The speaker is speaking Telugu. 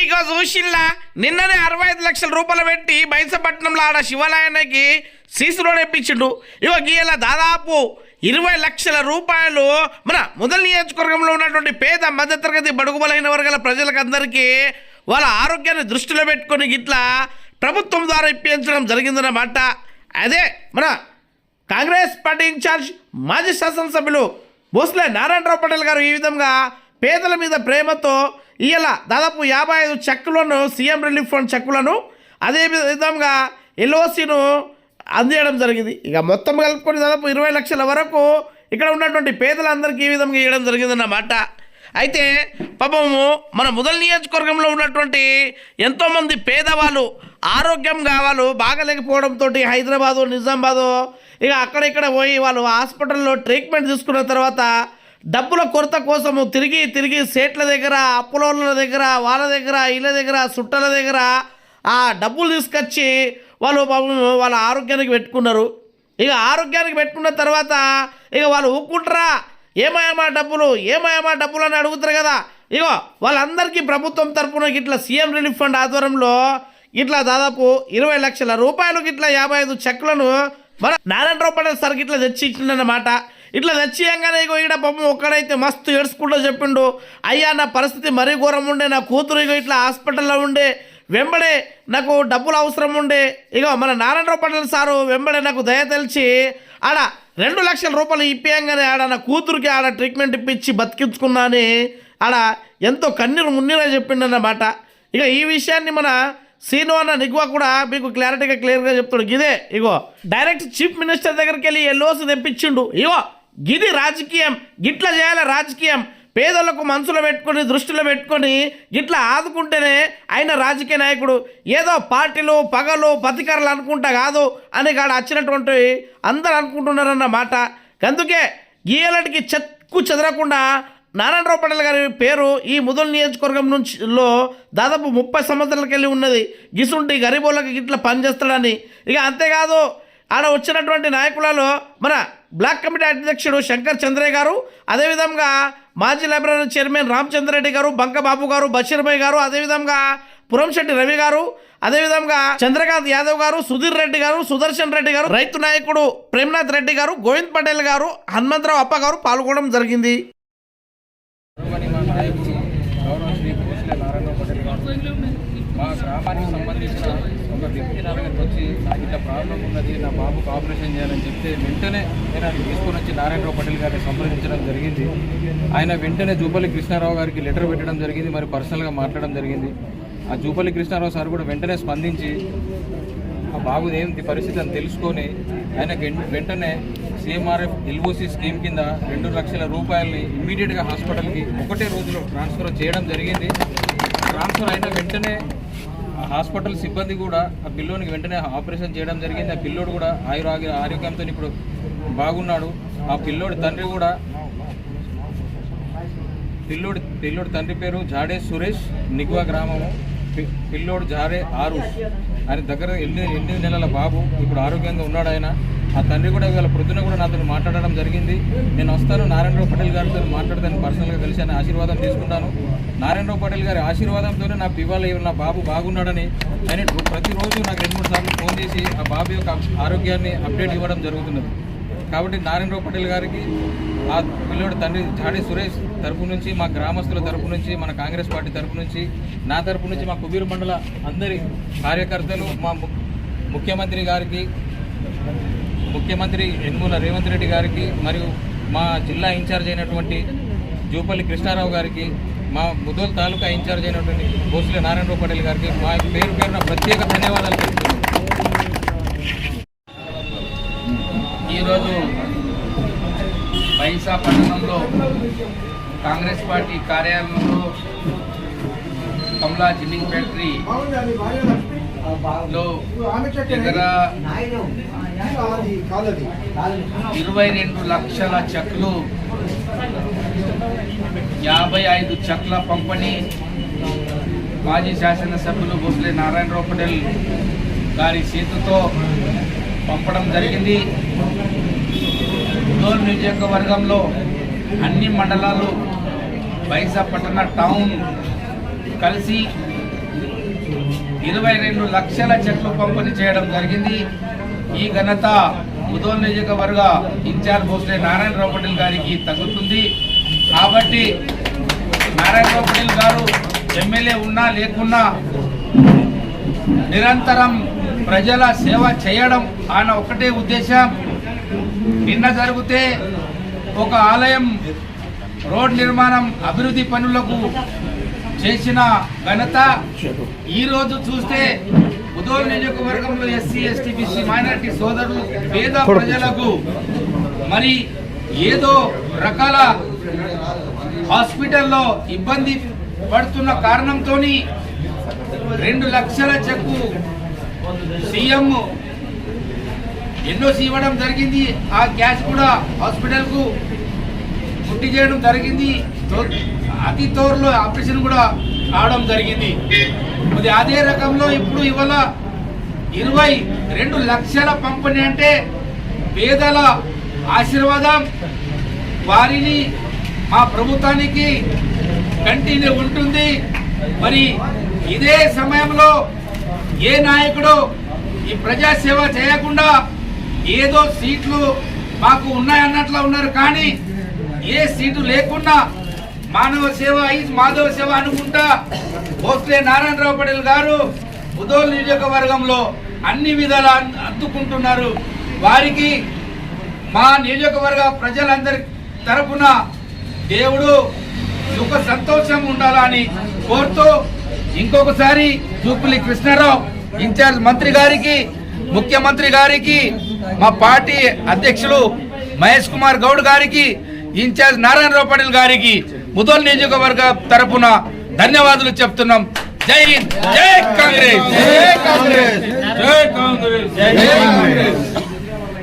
ఇగో చూసిల్లా నిన్ననే 65 లక్షల రూపాయలు పెట్టి బైసపట్నంలో ఆడ శివాలయానికి సీసీ రోడ్ వేయించిండు. ఇగో గీల దాదాపు 20 లక్షల రూపాయలు మన మొదటి నియోజకవర్గంలో ఉన్నటువంటి పేద మధ్యతరగతి బడుగు బలైన వర్గాల ప్రజలకు అందరికీ వాళ్ళ ఆరోగ్యాన్ని దృష్టిలో పెట్టుకొని ఇట్లా ప్రభుత్వం ద్వారా ఇప్పించడం జరిగిందన్నమాట. అదే మన కాంగ్రెస్ పార్టీ ఇన్ఛార్జ్ మాజీ శాసనసభ్యులు భోస్లే నారాయణరావు పటేల్ గారు ఈ విధంగా పేదల మీద ప్రేమతో ఇవాళ దాదాపు 55 చెక్కులను సీఎం రిలీఫ్ ఫండ్ చెక్కులను అదే విధంగా ఎల్ఓసీను అందించడం జరిగింది. ఇక మొత్తం కలుపుకొని దాదాపు 20 లక్షల వరకు ఇక్కడ ఉన్నటువంటి పేదలందరికీ ఈ విధంగా ఇవ్వడం జరిగిందన్నమాట. అయితే పాపము మన మొదటి నియోజకవర్గంలో ఉన్నటువంటి ఎంతోమంది పేదవాళ్ళు ఆరోగ్యం కావాలి బాగలేకపోవడంతో హైదరాబాదు నిజామాబాదు ఇక అక్కడిక్కడ పోయి వాళ్ళు హాస్పిటల్లో ట్రీట్మెంట్ తీసుకున్న తర్వాత డబ్బుల కొరత కోసము తిరిగి సేట్ల దగ్గర అప్పులోళ్ళ దగ్గర వాళ్ళ దగ్గర వీళ్ళ దగ్గర చుట్టాల దగ్గర ఆ డబ్బులు తీసుకొచ్చి వాళ్ళు వాళ్ళ ఆరోగ్యానికి పెట్టుకున్నారు. ఇక ఆరోగ్యానికి పెట్టుకున్న తర్వాత ఇక వాళ్ళు ఊక్కుంటారా ఏమాయమా డబ్బులు అని అడుగుతారు కదా. ఇగో వాళ్ళందరికీ ప్రభుత్వం తరఫున ఇట్లా సీఎం రిలీఫ్ ఫండ్ ఆధ్వర్యంలో ఇట్లా దాదాపు 20 లక్షల రూపాయలు ఇట్లా 55 చెక్కులను మన నారాయణరావు పటేల్ సార్కి ఇట్లా తెచ్చి ఇచ్చిందన్నమాట. ఇట్లా తెచ్చియంగానే ఇగో ఈడ పాపం ఒక్కడైతే మస్తు ఏడ్చుకుంటూ చెప్పిండు, అయ్యా నా పరిస్థితి మరీ ఘోరం ఉండే, నా కూతురు ఇగో ఇట్లా హాస్పిటల్లో ఉండే, వెంబడే నాకు డబ్బులు అవసరం ఉండే, ఇగో మన నారాయణరావు పటేల్ సారు వెంబడే నాకు దయ తెలిసి ఆడ 2 లక్షల రూపాయలు ఇప్పియంగానే ఆడ నా కూతురికి ఆడ ట్రీట్మెంట్ ఇప్పించి బతికించుకున్నా అని ఆడ ఎంతో కన్నీరు మున్నీరా చెప్పిండన్నమాట. ఇక ఈ విషయాన్ని మన సీను అన్న నిగ్వా కూడా మీకు క్లియర్గా చెప్తాడు. గిదే ఇగో డైరెక్ట్ చీఫ్ మినిస్టర్ దగ్గరికి వెళ్ళి ఎల్ఓసి తెప్పించిండు. ఇగో గిది రాజకీయం, గిట్లా చేయాలి రాజకీయం. పేదలకు మనసులో పెట్టుకొని దృష్టిలో పెట్టుకొని గిట్లా ఆదుకుంటేనే ఆయన రాజకీయ నాయకుడు. ఏదో పార్టీలు పగలు పతికారులు అనుకుంటా కాదు అని కాడ వచ్చినటువంటి అందరూ అనుకుంటున్నారన్నమాట. అందుకే గీయలటికి చెక్కు చెదరకుండా నారాయణరావు పటేల్ గారి పేరు ఈ ముదల్ నియోజకవర్గం నుంచిలో దాదాపు 30 సంవత్సరాలకి వెళ్ళి ఉన్నది. గిసుంటి గరీబోళ్ళకి ఇట్లా పనిచేస్తాడని. ఇక అంతేకాదు ఆడ వచ్చినటువంటి నాయకులలో మన బ్లాక్ కమిటీ అధ్యక్షుడు శంకర్ చంద్రయ్య గారు, అదేవిధంగా మాజీ లైబ్రరీ చైర్మన్ రామచంద్రరెడ్డి గారు, బంకబాబు గారు, బషీర్భాయ్ గారు, అదేవిధంగా పురంశెట్టి రవి గారు, అదేవిధంగా చంద్రకాంత్ యాదవ్ గారు, సుధీర్ రెడ్డి గారు, సుదర్శన్ రెడ్డి గారు, రైతు నాయకుడు ప్రేమ్నాథ్ రెడ్డి గారు, గోవింద్ పటేల్ గారు, హనుమంతరావు అప్ప గారు పాల్గొనడం జరిగింది. మా గ్రామానికి సంబంధించిన ఒక వ్యక్తి నా దగ్గరికి వచ్చి నాకు ఇట్లా ప్రాబ్లం ఉన్నది, నా బాబుకు ఆపరేషన్ చేయాలని చెప్తే వెంటనే నేను అది తీసుకొని వచ్చి నారాయణరావు పటేల్ గారిని సంప్రదించడం జరిగింది. ఆయన వెంటనే జూపల్లి కృష్ణారావు గారికి లెటర్ పెట్టడం జరిగింది, మరి పర్సనల్గా మాట్లాడడం జరిగింది. ఆ జూపల్లి కృష్ణారావు సార్ కూడా వెంటనే స్పందించి ఆ బాబుది ఏంటి పరిస్థితి అని తెలుసుకొని ఆయనకి వెంటనే సిఎంఆర్ఎఫ్ ఎల్ఓసి స్కీమ్ కింద 2 లక్షల రూపాయలని ఇమ్మీడియట్గా హాస్పిటల్కి ఒకటే రోజులో ట్రాన్స్ఫర్ చేయడం జరిగింది. ట్రాన్స్ఫర్ అయిన వెంటనే హాస్పిటల్ సిబ్బంది కూడా ఆ పిల్లోనికి వెంటనే ఆపరేషన్ చేయడం జరిగింది. ఆ పిల్లోడు కూడా ఆరోగ్యంతో ఇప్పుడు బాగున్నాడు. ఆ పిల్లోడి తండ్రి కూడా పిల్లోడి తండ్రి పేరు జాడే సురేష్, నిగ్వా గ్రామము. పిల్లోడు జాడే ఆరుష్. ఆయన దగ్గర 8 నెలల బాబు, ఇప్పుడు ఆరోగ్యంగా ఉన్నాడు ఆయన. ఆ తండ్రి కూడా ఇవాళ ప్రొద్దున కూడా నాతో మాట్లాడడం జరిగింది. నేను వస్తాను నారాయణరావు పటేల్ గారితో మాట్లాడతాను, పర్సనల్గా కలిసి ఆయన ఆశీర్వాదం తీసుకుంటాను. నారాయణరావు పటేల్ గారి ఆశీర్వాదంతోనే నాకు ఇవాళ నా బాబు బాగున్నాడని ఆయన ప్రతిరోజు నాకు 2-3 సార్లు ఫోన్ చేసి ఆ బాబు యొక్క ఆరోగ్యాన్ని అప్డేట్ ఇవ్వడం జరుగుతున్నది. కాబట్టి నారాయణరావు పటేల్ గారికి ఆ పిల్లోడి తండ్రి జాడే సురేష్ తరపు నుంచి, మా గ్రామస్తుల తరపు నుంచి, మన కాంగ్రెస్ పార్టీ తరపు నుంచి, నా తరపు నుంచి, మా కుబీరు మండల అందరి కార్యకర్తలు, మా ముఖ్యమంత్రి గారికి, ముఖ్యమంత్రి యనమల రేవంత్ రెడ్డి గారికి, మరియు మా జిల్లా ఇన్ఛార్జ్ అయినటువంటి జూపల్లి కృష్ణారావు గారికి, మా ముదోల్ తాలూకా ఇన్ఛార్జ్ అయినటువంటి భోస్లే నారాయణరావు పటేల్ గారికి మా పేరున ప్రత్యేక ధన్యవాదాలు తెలుపుతున్నాను. ఈరోజు బైంసా పట్టణంలో కాంగ్రెస్ పార్టీ కార్యాలయంలో కమలా జిన్నింగ్ ఫ్యాక్టరీలో దగ్గర 22 లక్షల చెక్లు, 55 చెక్ల పంపిణీ మాజీ శాసనసభ్యులు భోస్లే నారాయణరావు పటేల్ గారి చేతితో పంపడం జరిగింది. ముదోల్ నియోజకవర్గంలో అన్ని మండలాలు బైంసా పట్టణ టౌన్ కలిసి 22 లక్షల చెట్లు పంపిణీ చేయడం జరిగింది. ఈ ఘనత ముదోల్ నియోజకవర్గ ఇన్ఛార్జ్ భోస్లే నారాయణరావు పటేల్ గారికి తగ్గుతుంది. కాబట్టి నారాయణరావు పటేల్ గారు ఎమ్మెల్యే ఉన్నా లేకున్నా నిరంతరం ప్రజల సేవ చేయడం ఆయన ఒకటే ఉద్దేశం. నిన్న జరిగితే ఒక ఆలయం రోడ్ నిర్మాణం అభివృద్ధి పనులకు చేసిన ఘనత, ఈరోజు చూస్తే ముదోల్ నియోజకవర్గంలో ఎస్సీ ఎస్టీ బీసీ మైనారిటీ సోదరులు పేద ప్రజలకు మరి ఏదో రకాల హాస్పిటల్లో ఇబ్బంది పడుతున్న కారణంతో 2 లక్షల చెక్కు సీఎం ఎన్ఓసి ఇవ్వడం జరిగింది. ఆ క్యాష్ కూడా హాస్పిటల్కు పుట్టి చేయడం జరిగింది. అతి త్వరలో ఆపరేషన్ కూడా కావడం జరిగింది. మరి అదే రకంలో ఇప్పుడు ఇవాళ 22 లక్షల పంపిణీ అంటే పేదల ఆశీర్వాదం. వారిని మా ప్రభుత్వానికి కంటిన్యూ ఉంటుంది. మరి ఇదే సమయంలో ఏ నాయకుడు ఈ ప్రజాసేవ చేయకుండా ఏదో సీట్లు మాకు ఉన్నాయన్నట్లు ఉన్నారు. కానీ ఏ సీటు లేకుండా మానవ సేవ ఈజ్ మాధవ సేవ అనుకుంటా భోస్లే నారాయణరావు పటేల్ గారు ముదోల్ నియోజకవర్గంలో అన్ని విధాలా అందుకుంటున్నారు. వారికి మా నియోజకవర్గ ప్రజలందరి తరపున దేవుడు సుఖ సంతోషం ఉండాలని కోరుతూ ఇంకొకసారి జూపిలి కృష్ణారావు ఇన్ఛార్జ్ మంత్రి గారికి, ముఖ్యమంత్రి గారికి, మా పార్టీ అధ్యక్షులు మహేష్ కుమార్ గౌడ్ గారికి, ఇన్ఛార్జ్ నారాయణరావు పటేల్ గారికి ముదోల్ నియోజకవర్గ తరపున ధన్యవాదాలు చెప్తున్నాం. జై హింద్, జై కాంగ్రెస్, జై కాంగ్రెస్, జై కాంగ్రెస్.